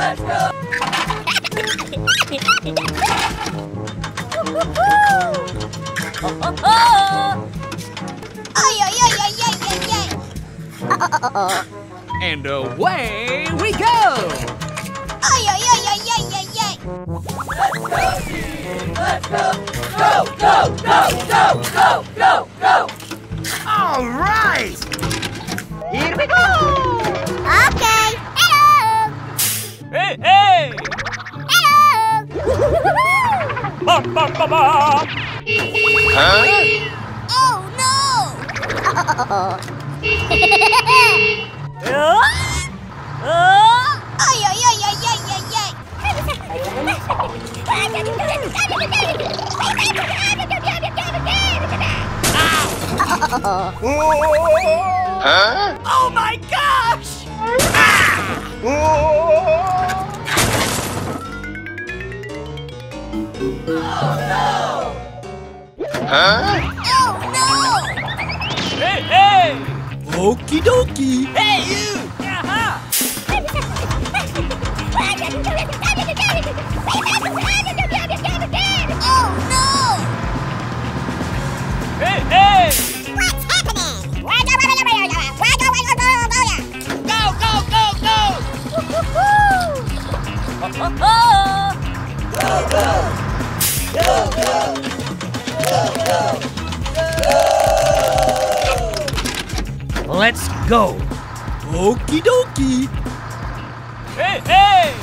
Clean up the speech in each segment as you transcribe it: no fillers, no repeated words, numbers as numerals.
Let's go! And away we go! Let's go! Go, go, go, go, go, go, go! All right! Here we go! Okay! Hello! Hey, hey! Hello! Bum, bum, bum, bum. Huh? Oh no! Huh? Oh my gosh! Huh? Oh no! Hey, hey! Okie dokie. Hey, you! Yeah! Oh no! Hey, hey! What's happening? Go, go, go, go! Let's go. Okie dokie. Hey, hey!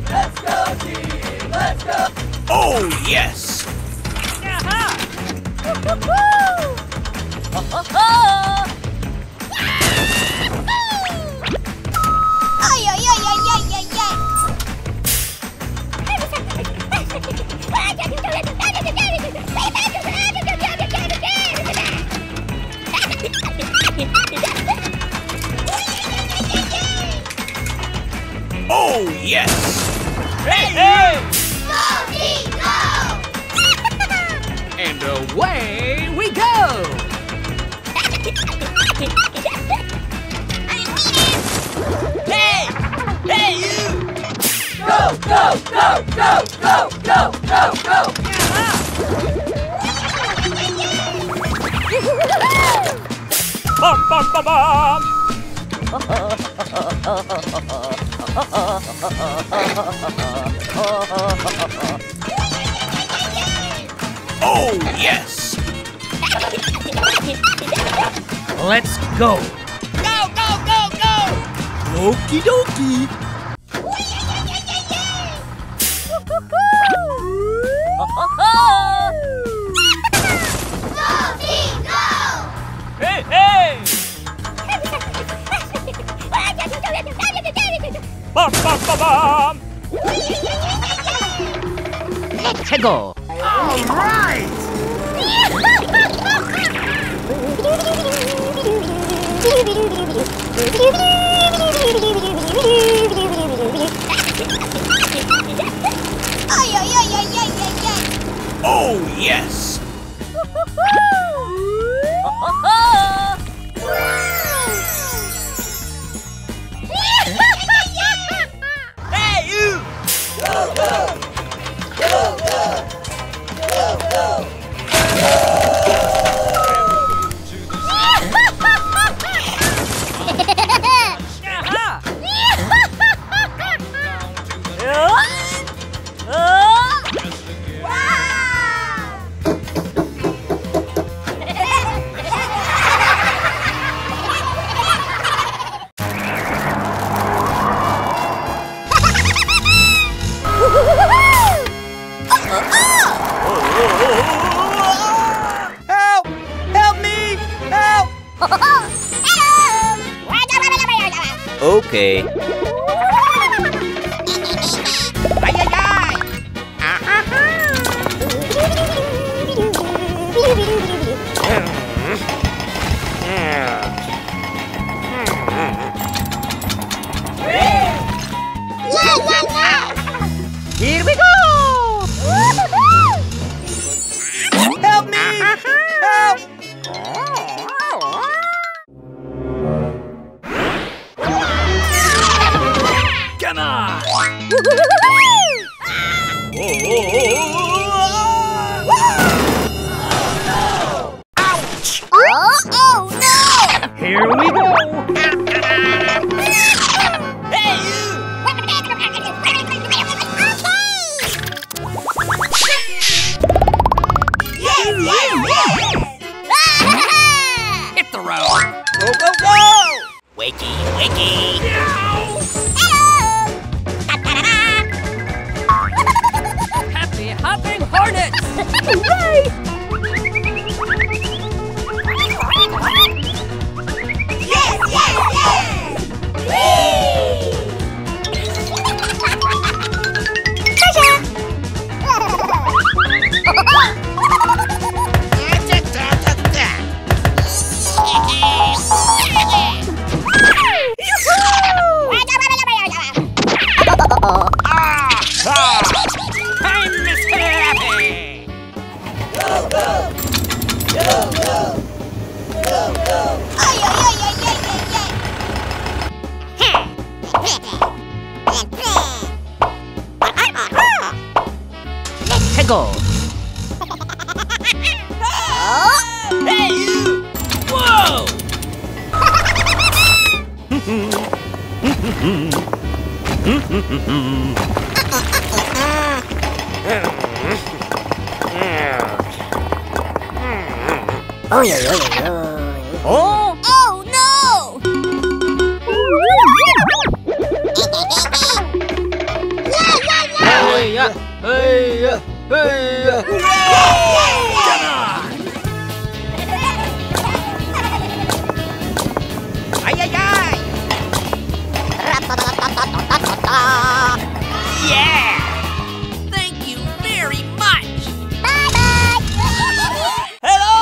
Let's go, team! Let's go! Oh, yes. Oh, yes. Hey, hey! Go! And away we go! Hey! Hey, you! Go, go, go, go, go, go, go, go! Bum, bum, bum, bum! Oh, yes. Let's go. Go, go, go, go! Okie dokie. Hey, hey! Bum, bum, bum, bum! Let's go. All right! Oh, yes. Hey, you! Go, go! Go, go! Go, go! Help! Help me! Help! Okay. Ay, ay, ay! Here we go. Help me! Help! Here we go! Hey, you! Yes, yes, yes! Hit the road! Go, go, go! Wakey, wakey! Happy hopping hornets! Yes, yes, yes! I'm Mr. Happy! Go, go! Go, go! Go, go! Let's go! Hey, you! Whoa! Oh! Oh no! Hey, yeah! Hey, yeah! Hey, yeah! Ay, ay, ay! Yeah! Thank you very much! Hello!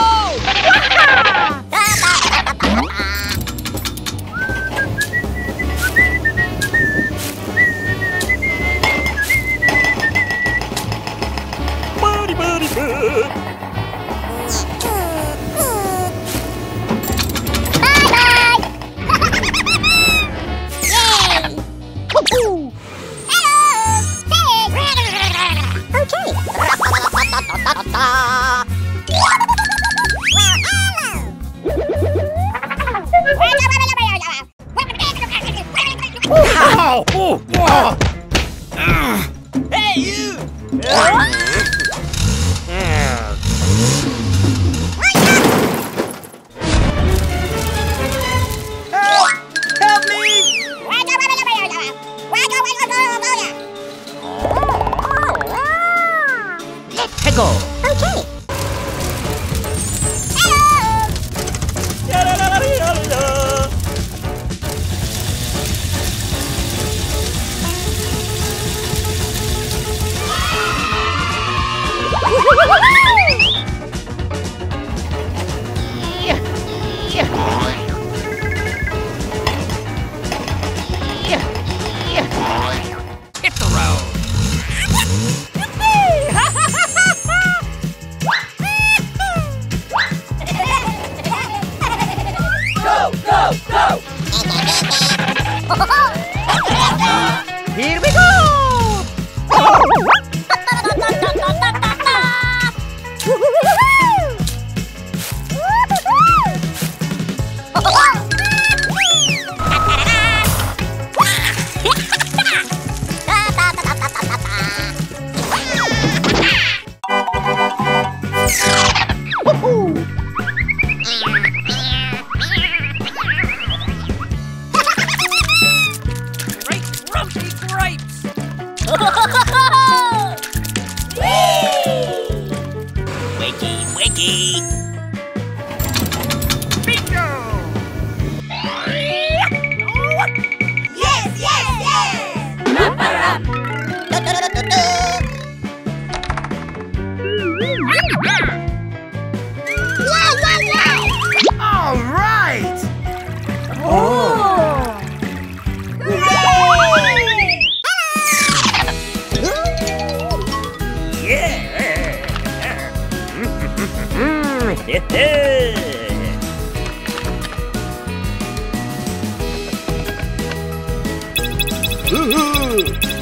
Hey, you! Help me! Let's go! Hit the road! Go, go, go! Here we go! Great rumpy grapes! Wakey, wakey! Bingo! Yes, yes, yes! All right! Woohoo!